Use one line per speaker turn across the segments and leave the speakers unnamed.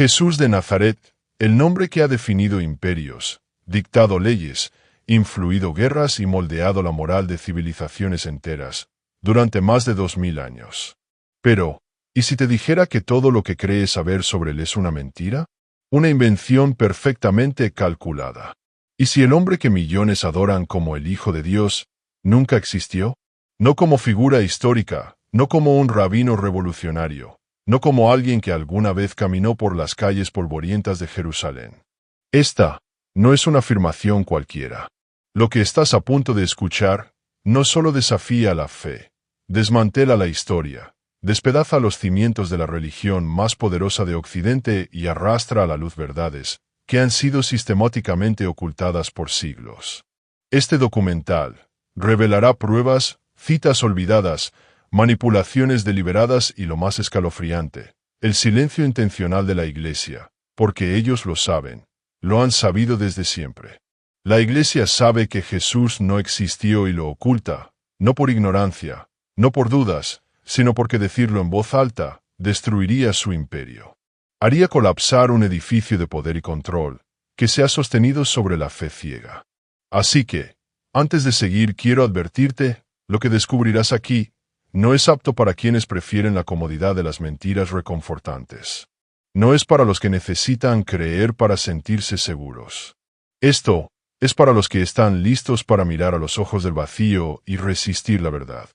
Jesús de Nazaret, el nombre que ha definido imperios, dictado leyes, influido guerras y moldeado la moral de civilizaciones enteras, durante más de 2000 años. Pero, ¿y si te dijera que todo lo que crees saber sobre él es una mentira? Una invención perfectamente calculada. ¿Y si el hombre que millones adoran como el Hijo de Dios nunca existió? No como figura histórica, no como un rabino revolucionario, no como alguien que alguna vez caminó por las calles polvorientas de Jerusalén. Esta no es una afirmación cualquiera. Lo que estás a punto de escuchar no solo desafía la fe, desmantela la historia, despedaza los cimientos de la religión más poderosa de Occidente y arrastra a la luz verdades que han sido sistemáticamente ocultadas por siglos. Este documental revelará pruebas, citas olvidadas, manipulaciones deliberadas y lo más escalofriante, el silencio intencional de la Iglesia, porque ellos lo saben, lo han sabido desde siempre. La Iglesia sabe que Jesús no existió y lo oculta, no por ignorancia, no por dudas, sino porque decirlo en voz alta destruiría su imperio. Haría colapsar un edificio de poder y control que se ha sostenido sobre la fe ciega. Así que, antes de seguir, quiero advertirte, lo que descubrirás aquí no es apto para quienes prefieren la comodidad de las mentiras reconfortantes. No es para los que necesitan creer para sentirse seguros. Esto es para los que están listos para mirar a los ojos del vacío y resistir la verdad.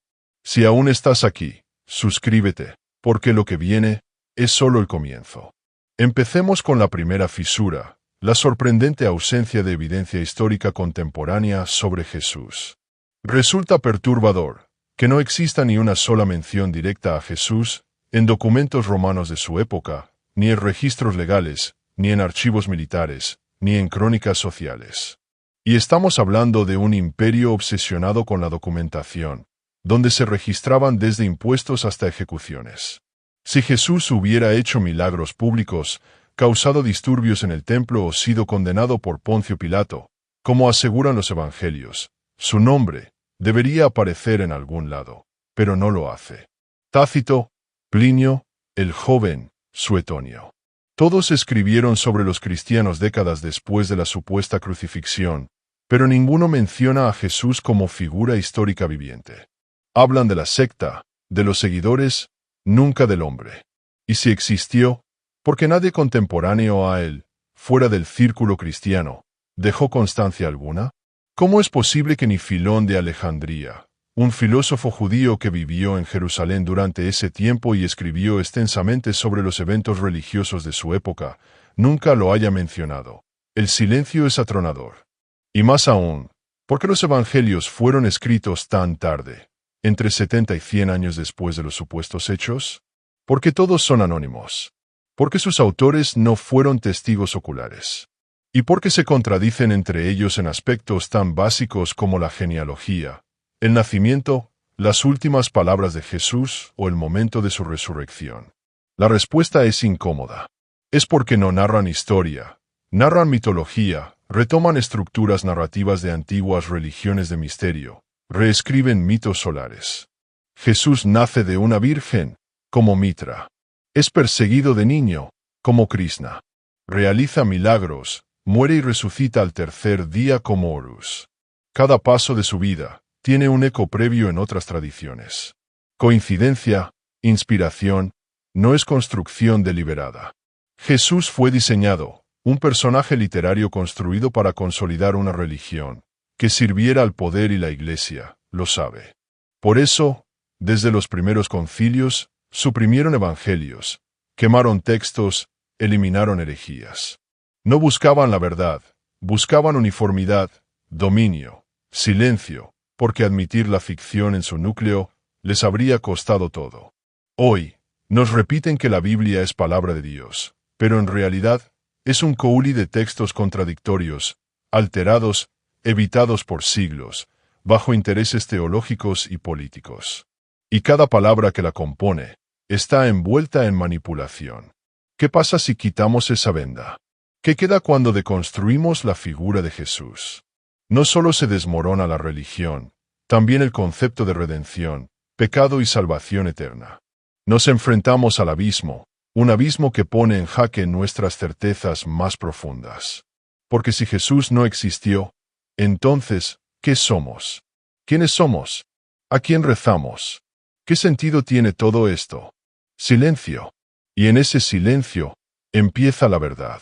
Si aún estás aquí, suscríbete, porque lo que viene es solo el comienzo. Empecemos con la primera fisura, la sorprendente ausencia de evidencia histórica contemporánea sobre Jesús. Resulta perturbador que no exista ni una sola mención directa a Jesús en documentos romanos de su época, ni en registros legales, ni en archivos militares, ni en crónicas sociales. Y estamos hablando de un imperio obsesionado con la documentación, donde se registraban desde impuestos hasta ejecuciones. Si Jesús hubiera hecho milagros públicos, causado disturbios en el templo o sido condenado por Poncio Pilato, como aseguran los evangelios, su nombre debería aparecer en algún lado, pero no lo hace. Tácito, Plinio, el joven, Suetonio. Todos escribieron sobre los cristianos décadas después de la supuesta crucifixión, pero ninguno menciona a Jesús como figura histórica viviente. Hablan de la secta, de los seguidores, nunca del hombre. Y si existió, porque nadie contemporáneo a él, fuera del círculo cristiano, dejó constancia alguna. ¿Cómo es posible que ni Filón de Alejandría, un filósofo judío que vivió en Jerusalén durante ese tiempo y escribió extensamente sobre los eventos religiosos de su época, nunca lo haya mencionado? El silencio es atronador. Y más aún, ¿por qué los evangelios fueron escritos tan tarde, entre 70 y 100 años después de los supuestos hechos? Porque todos son anónimos. Porque sus autores no fueron testigos oculares. Y porque se contradicen entre ellos en aspectos tan básicos como la genealogía, el nacimiento, las últimas palabras de Jesús o el momento de su resurrección. La respuesta es incómoda. Es porque no narran historia, narran mitología, retoman estructuras narrativas de antiguas religiones de misterio, reescriben mitos solares. Jesús nace de una virgen, como Mitra. Es perseguido de niño, como Krishna. Realiza milagros, muere y resucita al tercer día como Horus. Cada paso de su vida tiene un eco previo en otras tradiciones. Coincidencia, inspiración, no es construcción deliberada. Jesús fue diseñado, un personaje literario construido para consolidar una religión, que sirviera al poder y la Iglesia, lo sabe. Por eso, desde los primeros concilios, suprimieron evangelios, quemaron textos, eliminaron herejías. No buscaban la verdad, buscaban uniformidad, dominio, silencio, porque admitir la ficción en su núcleo les habría costado todo. Hoy, nos repiten que la Biblia es palabra de Dios, pero en realidad es un couli de textos contradictorios, alterados, evitados por siglos, bajo intereses teológicos y políticos. Y cada palabra que la compone está envuelta en manipulación. ¿Qué pasa si quitamos esa venda? ¿Qué queda cuando deconstruimos la figura de Jesús? No solo se desmorona la religión, también el concepto de redención, pecado y salvación eterna. Nos enfrentamos al abismo, un abismo que pone en jaque nuestras certezas más profundas. Porque si Jesús no existió, entonces, ¿qué somos? ¿Quiénes somos? ¿A quién rezamos? ¿Qué sentido tiene todo esto? Silencio. Y en ese silencio, empieza la verdad.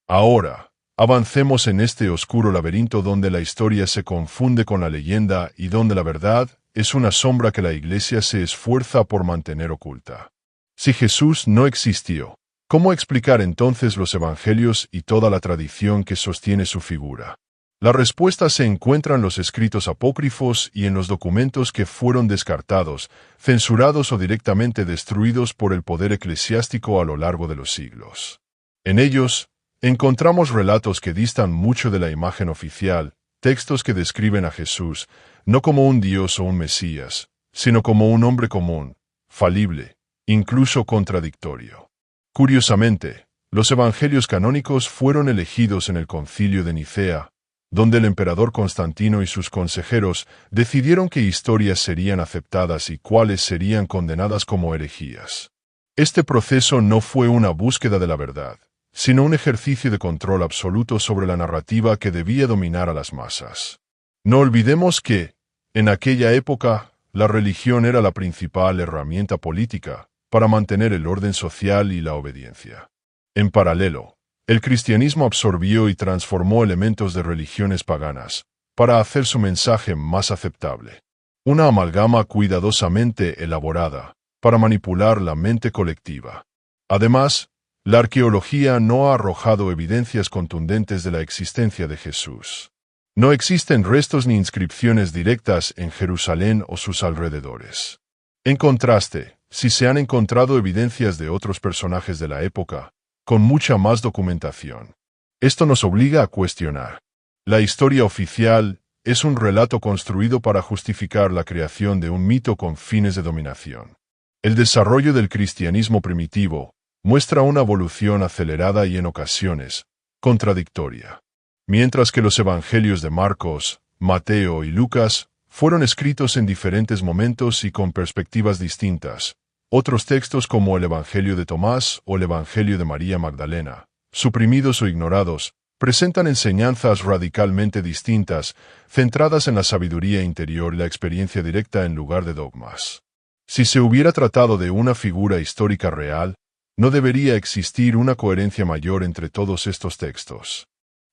Ahora, avancemos en este oscuro laberinto donde la historia se confunde con la leyenda y donde la verdad es una sombra que la Iglesia se esfuerza por mantener oculta. Si Jesús no existió, ¿cómo explicar entonces los evangelios y toda la tradición que sostiene su figura? La respuesta se encuentra en los escritos apócrifos y en los documentos que fueron descartados, censurados o directamente destruidos por el poder eclesiástico a lo largo de los siglos. En ellos, encontramos relatos que distan mucho de la imagen oficial, textos que describen a Jesús no como un Dios o un Mesías, sino como un hombre común, falible, incluso contradictorio. Curiosamente, los evangelios canónicos fueron elegidos en el Concilio de Nicea, donde el emperador Constantino y sus consejeros decidieron qué historias serían aceptadas y cuáles serían condenadas como herejías. Este proceso no fue una búsqueda de la verdad, sino un ejercicio de control absoluto sobre la narrativa que debía dominar a las masas. No olvidemos que, en aquella época, la religión era la principal herramienta política para mantener el orden social y la obediencia. En paralelo, el cristianismo absorbió y transformó elementos de religiones paganas para hacer su mensaje más aceptable. Una amalgama cuidadosamente elaborada para manipular la mente colectiva. Además, la arqueología no ha arrojado evidencias contundentes de la existencia de Jesús. No existen restos ni inscripciones directas en Jerusalén o sus alrededores. En contraste, sí se han encontrado evidencias de otros personajes de la época, con mucha más documentación. Esto nos obliga a cuestionar. La historia oficial es un relato construido para justificar la creación de un mito con fines de dominación. El desarrollo del cristianismo primitivo muestra una evolución acelerada y en ocasiones contradictoria. Mientras que los evangelios de Marcos, Mateo y Lucas fueron escritos en diferentes momentos y con perspectivas distintas, otros textos como el Evangelio de Tomás o el Evangelio de María Magdalena, suprimidos o ignorados, presentan enseñanzas radicalmente distintas, centradas en la sabiduría interior y la experiencia directa en lugar de dogmas. Si se hubiera tratado de una figura histórica real, no debería existir una coherencia mayor entre todos estos textos.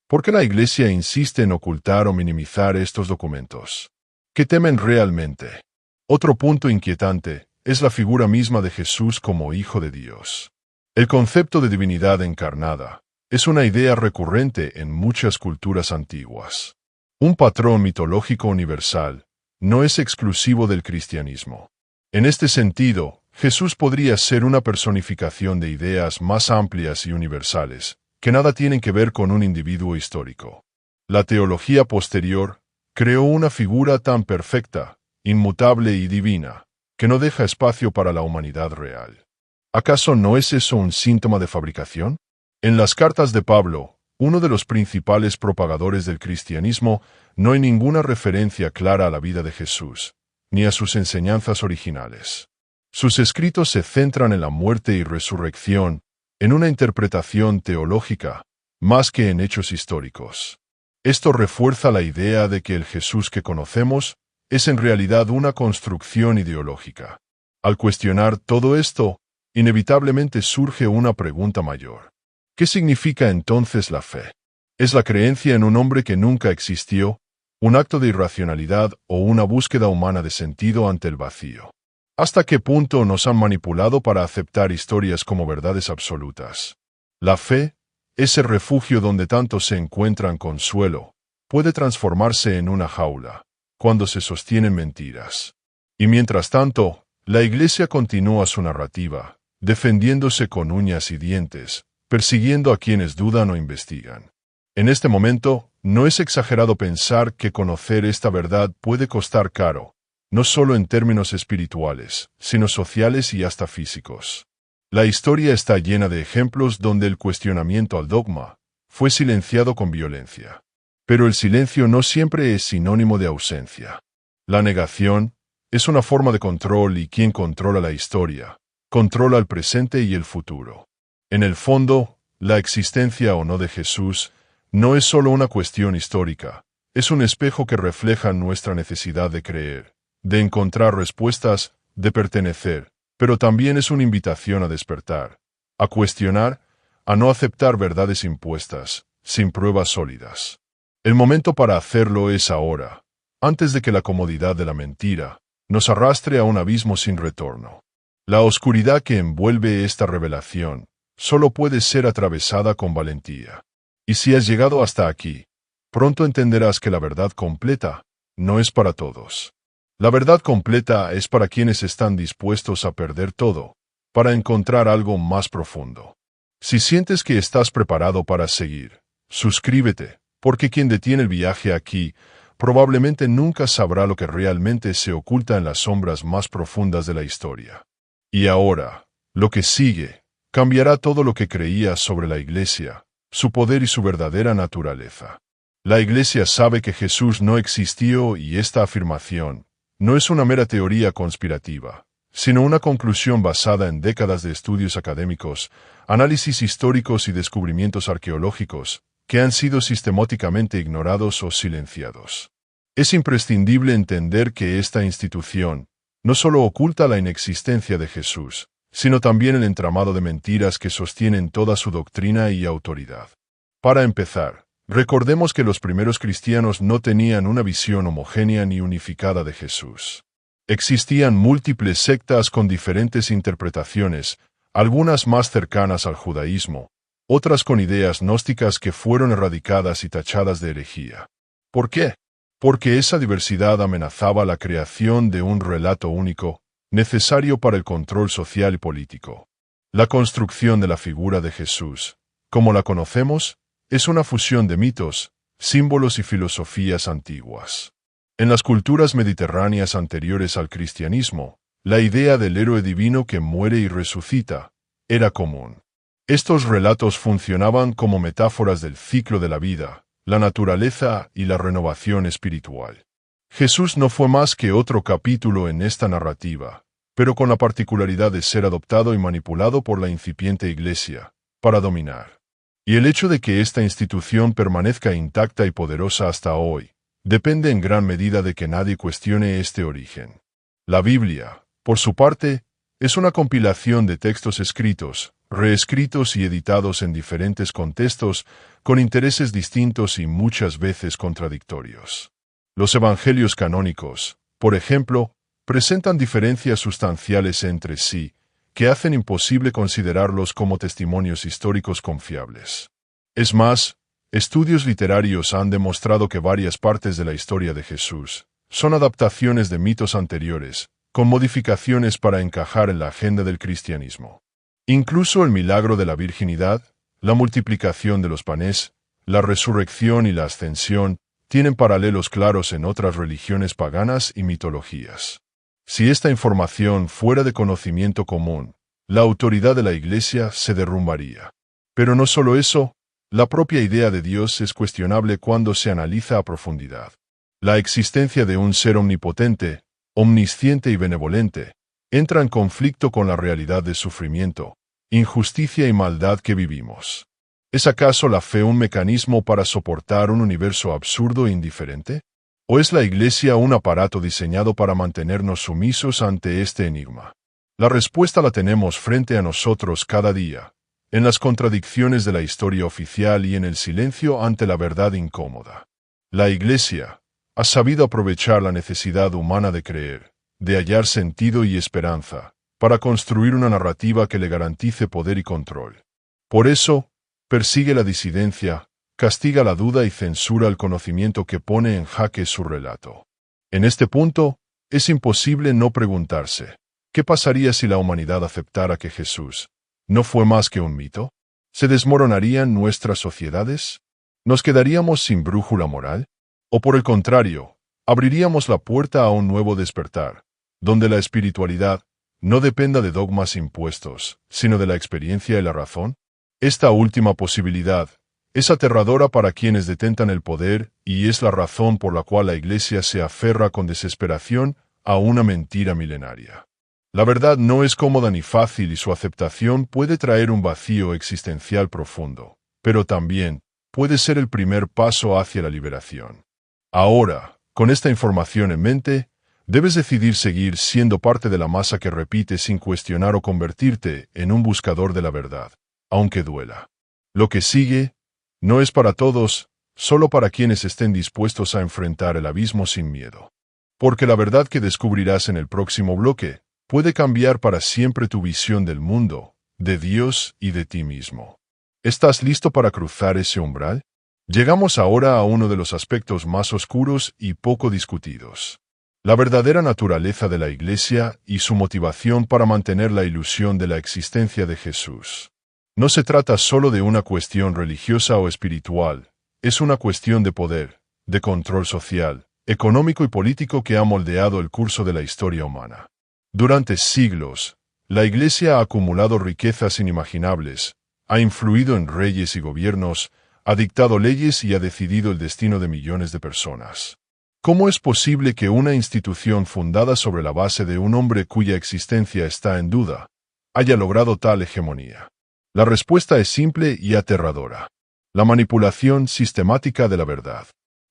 ¿Por qué la Iglesia insiste en ocultar o minimizar estos documentos? ¿Qué temen realmente? Otro punto inquietante es la figura misma de Jesús como Hijo de Dios. El concepto de divinidad encarnada es una idea recurrente en muchas culturas antiguas. Un patrón mitológico universal no es exclusivo del cristianismo. En este sentido, Jesús podría ser una personificación de ideas más amplias y universales, que nada tienen que ver con un individuo histórico. La teología posterior creó una figura tan perfecta, inmutable y divina, que no deja espacio para la humanidad real. ¿Acaso no es eso un síntoma de fabricación? En las cartas de Pablo, uno de los principales propagadores del cristianismo, no hay ninguna referencia clara a la vida de Jesús, ni a sus enseñanzas originales. Sus escritos se centran en la muerte y resurrección, en una interpretación teológica, más que en hechos históricos. Esto refuerza la idea de que el Jesús que conocemos es en realidad una construcción ideológica. Al cuestionar todo esto, inevitablemente surge una pregunta mayor. ¿Qué significa entonces la fe? ¿Es la creencia en un hombre que nunca existió, un acto de irracionalidad o una búsqueda humana de sentido ante el vacío? ¿Hasta qué punto nos han manipulado para aceptar historias como verdades absolutas? La fe, ese refugio donde tantos se encuentran consuelo, puede transformarse en una jaula, cuando se sostienen mentiras. Y mientras tanto, la Iglesia continúa su narrativa, defendiéndose con uñas y dientes, persiguiendo a quienes dudan o investigan. En este momento, no es exagerado pensar que conocer esta verdad puede costar caro, no solo en términos espirituales, sino sociales y hasta físicos. La historia está llena de ejemplos donde el cuestionamiento al dogma fue silenciado con violencia. Pero el silencio no siempre es sinónimo de ausencia. La negación es una forma de control y quien controla la historia controla el presente y el futuro. En el fondo, la existencia o no de Jesús no es solo una cuestión histórica, es un espejo que refleja nuestra necesidad de creer, de encontrar respuestas, de pertenecer, pero también es una invitación a despertar, a cuestionar, a no aceptar verdades impuestas, sin pruebas sólidas. El momento para hacerlo es ahora, antes de que la comodidad de la mentira nos arrastre a un abismo sin retorno. La oscuridad que envuelve esta revelación solo puede ser atravesada con valentía. Y si has llegado hasta aquí, pronto entenderás que la verdad completa no es para todos. La verdad completa es para quienes están dispuestos a perder todo, para encontrar algo más profundo. Si sientes que estás preparado para seguir, suscríbete, porque quien detiene el viaje aquí probablemente nunca sabrá lo que realmente se oculta en las sombras más profundas de la historia. Y ahora, lo que sigue, cambiará todo lo que creías sobre la Iglesia, su poder y su verdadera naturaleza. La Iglesia sabe que Jesús no existió y esta afirmación no es una mera teoría conspirativa, sino una conclusión basada en décadas de estudios académicos, análisis históricos y descubrimientos arqueológicos que han sido sistemáticamente ignorados o silenciados. Es imprescindible entender que esta institución no solo oculta la inexistencia de Jesús, sino también el entramado de mentiras que sostienen toda su doctrina y autoridad. Para empezar, recordemos que los primeros cristianos no tenían una visión homogénea ni unificada de Jesús. Existían múltiples sectas con diferentes interpretaciones, algunas más cercanas al judaísmo, otras con ideas gnósticas que fueron erradicadas y tachadas de herejía. ¿Por qué? Porque esa diversidad amenazaba la creación de un relato único, necesario para el control social y político. La construcción de la figura de Jesús, como la conocemos, es una fusión de mitos, símbolos y filosofías antiguas. En las culturas mediterráneas anteriores al cristianismo, la idea del héroe divino que muere y resucita era común. Estos relatos funcionaban como metáforas del ciclo de la vida, la naturaleza y la renovación espiritual. Jesús no fue más que otro capítulo en esta narrativa, pero con la particularidad de ser adoptado y manipulado por la incipiente Iglesia, para dominar. Y el hecho de que esta institución permanezca intacta y poderosa hasta hoy, depende en gran medida de que nadie cuestione este origen. La Biblia, por su parte, es una compilación de textos escritos, reescritos y editados en diferentes contextos, con intereses distintos y muchas veces contradictorios. Los evangelios canónicos, por ejemplo, presentan diferencias sustanciales entre sí, que hacen imposible considerarlos como testimonios históricos confiables. Es más, estudios literarios han demostrado que varias partes de la historia de Jesús son adaptaciones de mitos anteriores, con modificaciones para encajar en la agenda del cristianismo. Incluso el milagro de la virginidad, la multiplicación de los panes, la resurrección y la ascensión tienen paralelos claros en otras religiones paganas y mitologías. Si esta información fuera de conocimiento común, la autoridad de la Iglesia se derrumbaría. Pero no solo eso, la propia idea de Dios es cuestionable cuando se analiza a profundidad. La existencia de un ser omnipotente, omnisciente y benevolente, entra en conflicto con la realidad de sufrimiento, injusticia y maldad que vivimos. ¿Es acaso la fe un mecanismo para soportar un universo absurdo e indiferente? ¿O es la Iglesia un aparato diseñado para mantenernos sumisos ante este enigma? La respuesta la tenemos frente a nosotros cada día, en las contradicciones de la historia oficial y en el silencio ante la verdad incómoda. La Iglesia ha sabido aprovechar la necesidad humana de creer, de hallar sentido y esperanza, para construir una narrativa que le garantice poder y control. Por eso, persigue la disidencia, castiga la duda y censura el conocimiento que pone en jaque su relato. En este punto, es imposible no preguntarse, ¿qué pasaría si la humanidad aceptara que Jesús no fue más que un mito? ¿Se desmoronarían nuestras sociedades? ¿Nos quedaríamos sin brújula moral? ¿O por el contrario, abriríamos la puerta a un nuevo despertar, donde la espiritualidad no dependa de dogmas impuestos, sino de la experiencia y la razón? Esta última posibilidad es aterradora para quienes detentan el poder y es la razón por la cual la Iglesia se aferra con desesperación a una mentira milenaria. La verdad no es cómoda ni fácil y su aceptación puede traer un vacío existencial profundo, pero también puede ser el primer paso hacia la liberación. Ahora, con esta información en mente, debes decidir seguir siendo parte de la masa que repite sin cuestionar o convertirte en un buscador de la verdad, aunque duela. Lo que sigue no es para todos, solo para quienes estén dispuestos a enfrentar el abismo sin miedo. Porque la verdad que descubrirás en el próximo bloque puede cambiar para siempre tu visión del mundo, de Dios y de ti mismo. ¿Estás listo para cruzar ese umbral? Llegamos ahora a uno de los aspectos más oscuros y poco discutidos. La verdadera naturaleza de la Iglesia y su motivación para mantener la ilusión de la existencia de Jesús. No se trata solo de una cuestión religiosa o espiritual, es una cuestión de poder, de control social, económico y político que ha moldeado el curso de la historia humana. Durante siglos, la Iglesia ha acumulado riquezas inimaginables, ha influido en reyes y gobiernos, ha dictado leyes y ha decidido el destino de millones de personas. ¿Cómo es posible que una institución fundada sobre la base de un hombre cuya existencia está en duda haya logrado tal hegemonía? La respuesta es simple y aterradora. La manipulación sistemática de la verdad.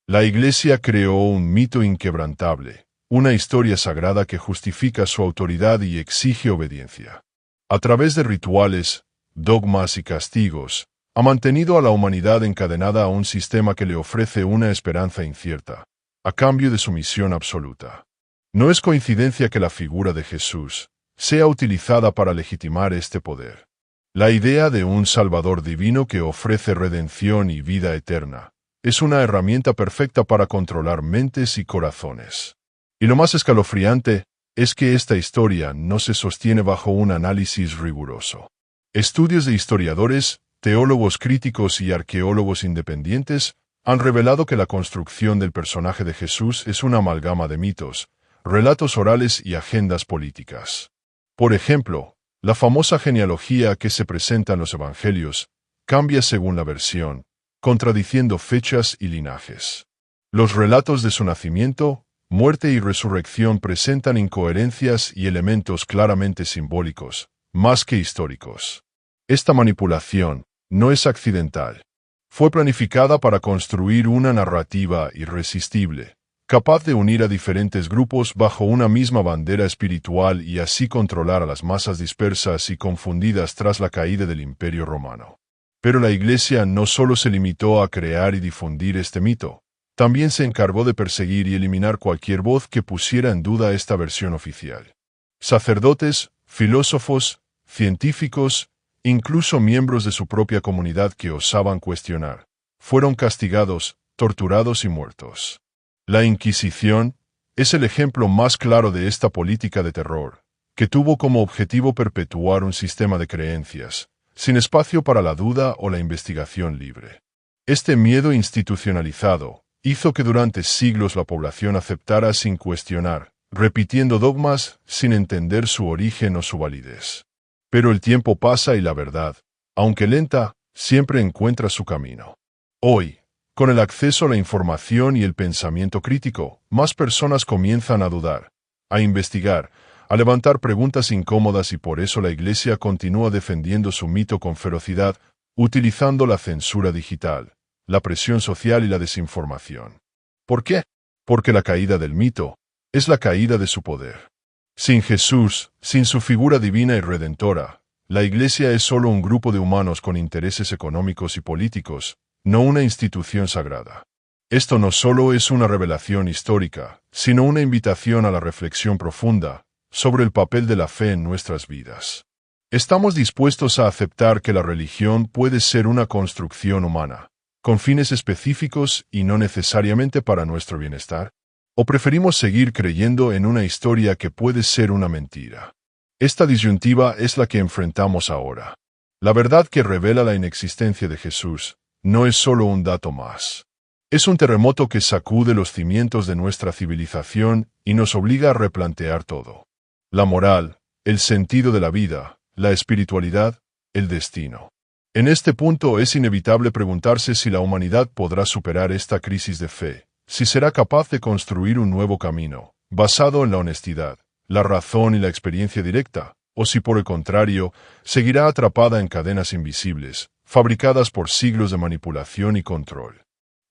La Iglesia creó un mito inquebrantable, una historia sagrada que justifica su autoridad y exige obediencia. A través de rituales, dogmas y castigos, ha mantenido a la humanidad encadenada a un sistema que le ofrece una esperanza incierta, a cambio de sumisión absoluta. No es coincidencia que la figura de Jesús sea utilizada para legitimar este poder. La idea de un Salvador divino que ofrece redención y vida eterna es una herramienta perfecta para controlar mentes y corazones. Y lo más escalofriante es que esta historia no se sostiene bajo un análisis riguroso. Estudios de historiadores, teólogos críticos y arqueólogos independientes han revelado que la construcción del personaje de Jesús es una amalgama de mitos, relatos orales y agendas políticas. Por ejemplo, la famosa genealogía que se presenta en los Evangelios cambia según la versión, contradiciendo fechas y linajes. Los relatos de su nacimiento, muerte y resurrección presentan incoherencias y elementos claramente simbólicos, más que históricos. Esta manipulación no es accidental. Fue planificada para construir una narrativa irresistible, capaz de unir a diferentes grupos bajo una misma bandera espiritual y así controlar a las masas dispersas y confundidas tras la caída del Imperio Romano. Pero la Iglesia no solo se limitó a crear y difundir este mito, también se encargó de perseguir y eliminar cualquier voz que pusiera en duda esta versión oficial. Sacerdotes, filósofos, científicos, incluso miembros de su propia comunidad que osaban cuestionar, fueron castigados, torturados y muertos. La Inquisición es el ejemplo más claro de esta política de terror, que tuvo como objetivo perpetuar un sistema de creencias, sin espacio para la duda o la investigación libre. Este miedo institucionalizado hizo que durante siglos la población aceptara sin cuestionar, repitiendo dogmas sin entender su origen o su validez. Pero el tiempo pasa y la verdad, aunque lenta, siempre encuentra su camino. Hoy, con el acceso a la información y el pensamiento crítico, más personas comienzan a dudar, a investigar, a levantar preguntas incómodas y por eso la Iglesia continúa defendiendo su mito con ferocidad, utilizando la censura digital, la presión social y la desinformación. ¿Por qué? Porque la caída del mito es la caída de su poder. Sin Jesús, sin su figura divina y redentora, la Iglesia es solo un grupo de humanos con intereses económicos y políticos, no una institución sagrada. Esto no solo es una revelación histórica, sino una invitación a la reflexión profunda sobre el papel de la fe en nuestras vidas. ¿Estamos dispuestos a aceptar que la religión puede ser una construcción humana, con fines específicos y no necesariamente para nuestro bienestar? ¿O preferimos seguir creyendo en una historia que puede ser una mentira? Esta disyuntiva es la que enfrentamos ahora. La verdad que revela la inexistencia de Jesús no es solo un dato más. Es un terremoto que sacude los cimientos de nuestra civilización y nos obliga a replantear todo. La moral, el sentido de la vida, la espiritualidad, el destino. En este punto es inevitable preguntarse si la humanidad podrá superar esta crisis de fe, si será capaz de construir un nuevo camino, basado en la honestidad, la razón y la experiencia directa, o si por el contrario, seguirá atrapada en cadenas invisibles, fabricadas por siglos de manipulación y control.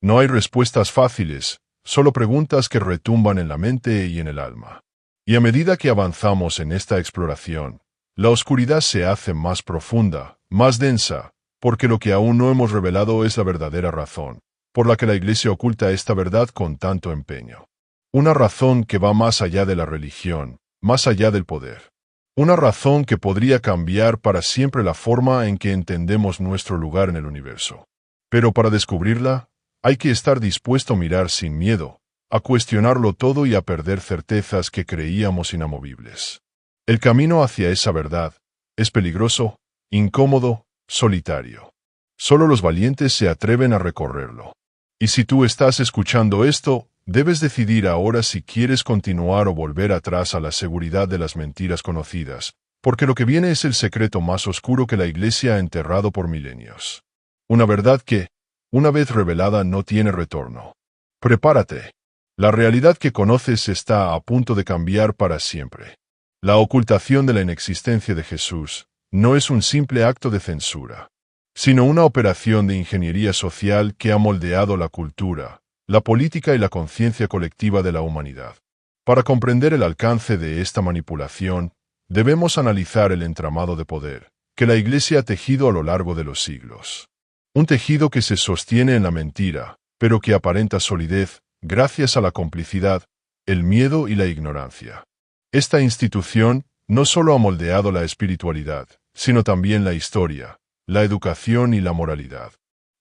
No hay respuestas fáciles, solo preguntas que retumban en la mente y en el alma. Y a medida que avanzamos en esta exploración, la oscuridad se hace más profunda, más densa, porque lo que aún no hemos revelado es la verdadera razón, por la que la Iglesia oculta esta verdad con tanto empeño. Una razón que va más allá de la religión, más allá del poder. Una razón que podría cambiar para siempre la forma en que entendemos nuestro lugar en el universo. Pero para descubrirla, hay que estar dispuesto a mirar sin miedo, a cuestionarlo todo y a perder certezas que creíamos inamovibles. El camino hacia esa verdad es peligroso, incómodo, solitario. Solo los valientes se atreven a recorrerlo. Y si tú estás escuchando esto, debes decidir ahora si quieres continuar o volver atrás a la seguridad de las mentiras conocidas, porque lo que viene es el secreto más oscuro que la Iglesia ha enterrado por milenios. Una verdad que, una vez revelada, no tiene retorno. Prepárate. La realidad que conoces está a punto de cambiar para siempre. La ocultación de la inexistencia de Jesús no es un simple acto de censura, sino una operación de ingeniería social que ha moldeado la cultura, la política y la conciencia colectiva de la humanidad. Para comprender el alcance de esta manipulación, debemos analizar el entramado de poder que la Iglesia ha tejido a lo largo de los siglos. Un tejido que se sostiene en la mentira, pero que aparenta solidez gracias a la complicidad, el miedo y la ignorancia. Esta institución no solo ha moldeado la espiritualidad, sino también la historia, la educación y la moralidad,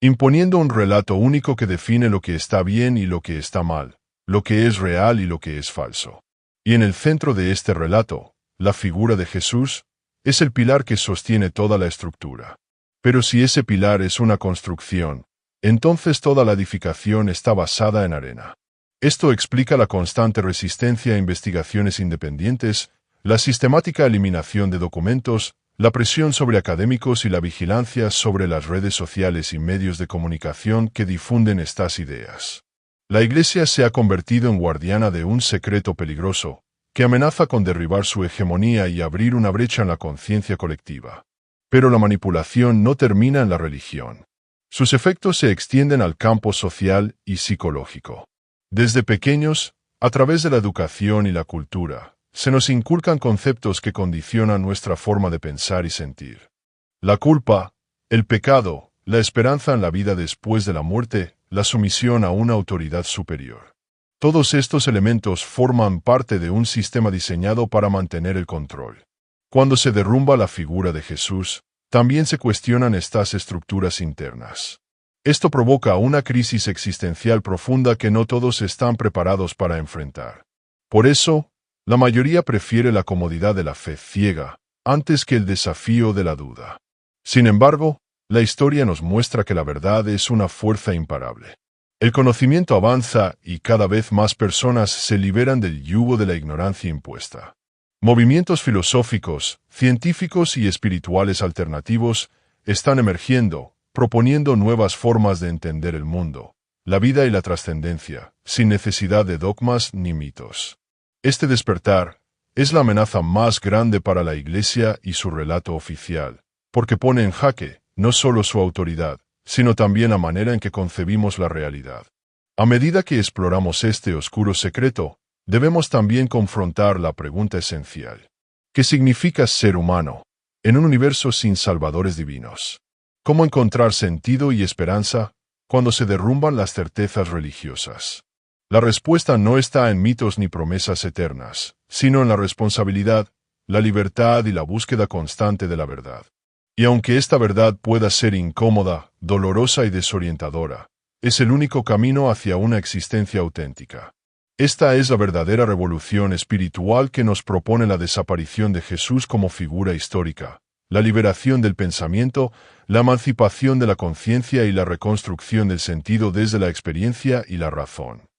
imponiendo un relato único que define lo que está bien y lo que está mal, lo que es real y lo que es falso. Y en el centro de este relato, la figura de Jesús es el pilar que sostiene toda la estructura. Pero si ese pilar es una construcción, entonces toda la edificación está basada en arena. Esto explica la constante resistencia a investigaciones independientes, la sistemática eliminación de documentos, la presión sobre académicos y la vigilancia sobre las redes sociales y medios de comunicación que difunden estas ideas. La Iglesia se ha convertido en guardiana de un secreto peligroso, que amenaza con derribar su hegemonía y abrir una brecha en la conciencia colectiva. Pero la manipulación no termina en la religión. Sus efectos se extienden al campo social y psicológico. Desde pequeños, a través de la educación y la cultura, se nos inculcan conceptos que condicionan nuestra forma de pensar y sentir. La culpa, el pecado, la esperanza en la vida después de la muerte, la sumisión a una autoridad superior. Todos estos elementos forman parte de un sistema diseñado para mantener el control. Cuando se derrumba la figura de Jesús, también se cuestionan estas estructuras internas. Esto provoca una crisis existencial profunda que no todos están preparados para enfrentar. Por eso, la mayoría prefiere la comodidad de la fe ciega, antes que el desafío de la duda. Sin embargo, la historia nos muestra que la verdad es una fuerza imparable. El conocimiento avanza y cada vez más personas se liberan del yugo de la ignorancia impuesta. Movimientos filosóficos, científicos y espirituales alternativos están emergiendo, proponiendo nuevas formas de entender el mundo, la vida y la trascendencia, sin necesidad de dogmas ni mitos. Este despertar es la amenaza más grande para la Iglesia y su relato oficial, porque pone en jaque no solo su autoridad, sino también la manera en que concebimos la realidad. A medida que exploramos este oscuro secreto, debemos también confrontar la pregunta esencial. ¿Qué significa ser humano en un universo sin salvadores divinos? ¿Cómo encontrar sentido y esperanza cuando se derrumban las certezas religiosas? La respuesta no está en mitos ni promesas eternas, sino en la responsabilidad, la libertad y la búsqueda constante de la verdad. Y aunque esta verdad pueda ser incómoda, dolorosa y desorientadora, es el único camino hacia una existencia auténtica. Esta es la verdadera revolución espiritual que nos propone la desaparición de Jesús como figura histórica, la liberación del pensamiento, la emancipación de la conciencia y la reconstrucción del sentido desde la experiencia y la razón.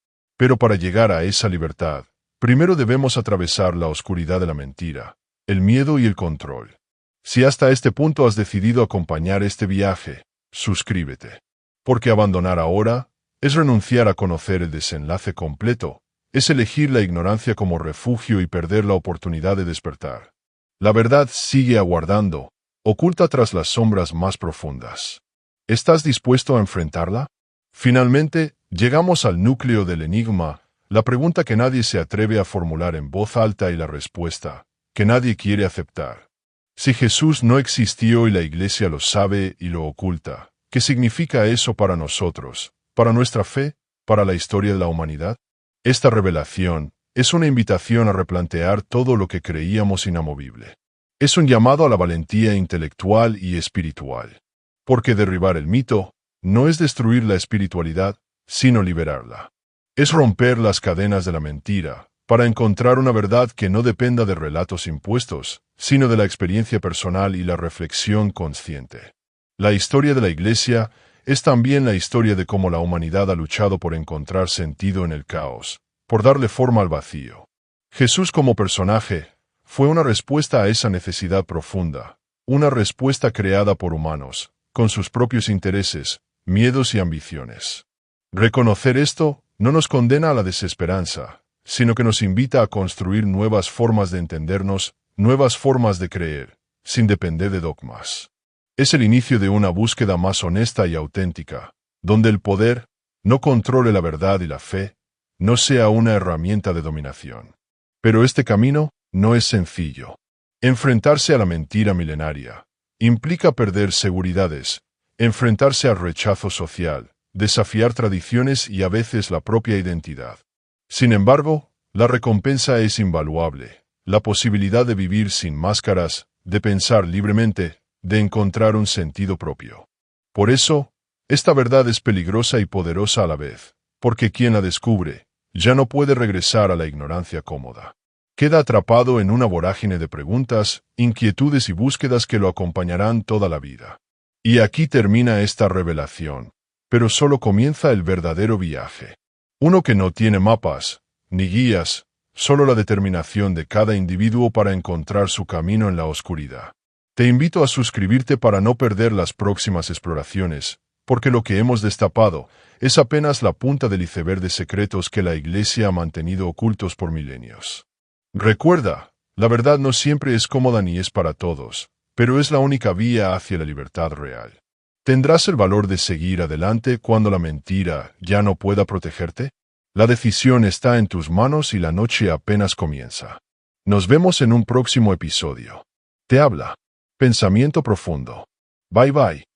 Pero para llegar a esa libertad, primero debemos atravesar la oscuridad de la mentira, el miedo y el control. Si hasta este punto has decidido acompañar este viaje, suscríbete. Porque abandonar ahora es renunciar a conocer el desenlace completo, Es elegir la ignorancia como refugio y perder la oportunidad de despertar. La verdad sigue aguardando, oculta tras las sombras más profundas. ¿Estás dispuesto a enfrentarla? Finalmente, llegamos al núcleo del enigma, la pregunta que nadie se atreve a formular en voz alta y la respuesta que nadie quiere aceptar. Si Jesús no existió y la Iglesia lo sabe y lo oculta, ¿qué significa eso para nosotros, para nuestra fe, para la historia de la humanidad? Esta revelación es una invitación a replantear todo lo que creíamos inamovible. Es un llamado a la valentía intelectual y espiritual. Porque derribar el mito no es destruir la espiritualidad, sino liberarla. Es romper las cadenas de la mentira, para encontrar una verdad que no dependa de relatos impuestos, sino de la experiencia personal y la reflexión consciente. La historia de la Iglesia es también la historia de cómo la humanidad ha luchado por encontrar sentido en el caos, por darle forma al vacío. Jesús como personaje fue una respuesta a esa necesidad profunda, una respuesta creada por humanos, con sus propios intereses, miedos y ambiciones. Reconocer esto no nos condena a la desesperanza, sino que nos invita a construir nuevas formas de entendernos, nuevas formas de creer, sin depender de dogmas. Es el inicio de una búsqueda más honesta y auténtica, donde el poder no controle la verdad y la fe, no sea una herramienta de dominación. Pero este camino no es sencillo. Enfrentarse a la mentira milenaria implica perder seguridades, enfrentarse al rechazo social, desafiar tradiciones y a veces la propia identidad. Sin embargo, la recompensa es invaluable, la posibilidad de vivir sin máscaras, de pensar libremente, de encontrar un sentido propio. Por eso, esta verdad es peligrosa y poderosa a la vez, porque quien la descubre ya no puede regresar a la ignorancia cómoda. Queda atrapado en una vorágine de preguntas, inquietudes y búsquedas que lo acompañarán toda la vida. Y aquí termina esta revelación, pero solo comienza el verdadero viaje. Uno que no tiene mapas, ni guías, solo la determinación de cada individuo para encontrar su camino en la oscuridad. Te invito a suscribirte para no perder las próximas exploraciones, porque lo que hemos destapado es apenas la punta del iceberg de secretos que la Iglesia ha mantenido ocultos por milenios. Recuerda, la verdad no siempre es cómoda ni es para todos, pero es la única vía hacia la libertad real. ¿Tendrás el valor de seguir adelante cuando la mentira ya no pueda protegerte? La decisión está en tus manos y la noche apenas comienza. Nos vemos en un próximo episodio. Te habla Pensamiento Profundo. Bye bye.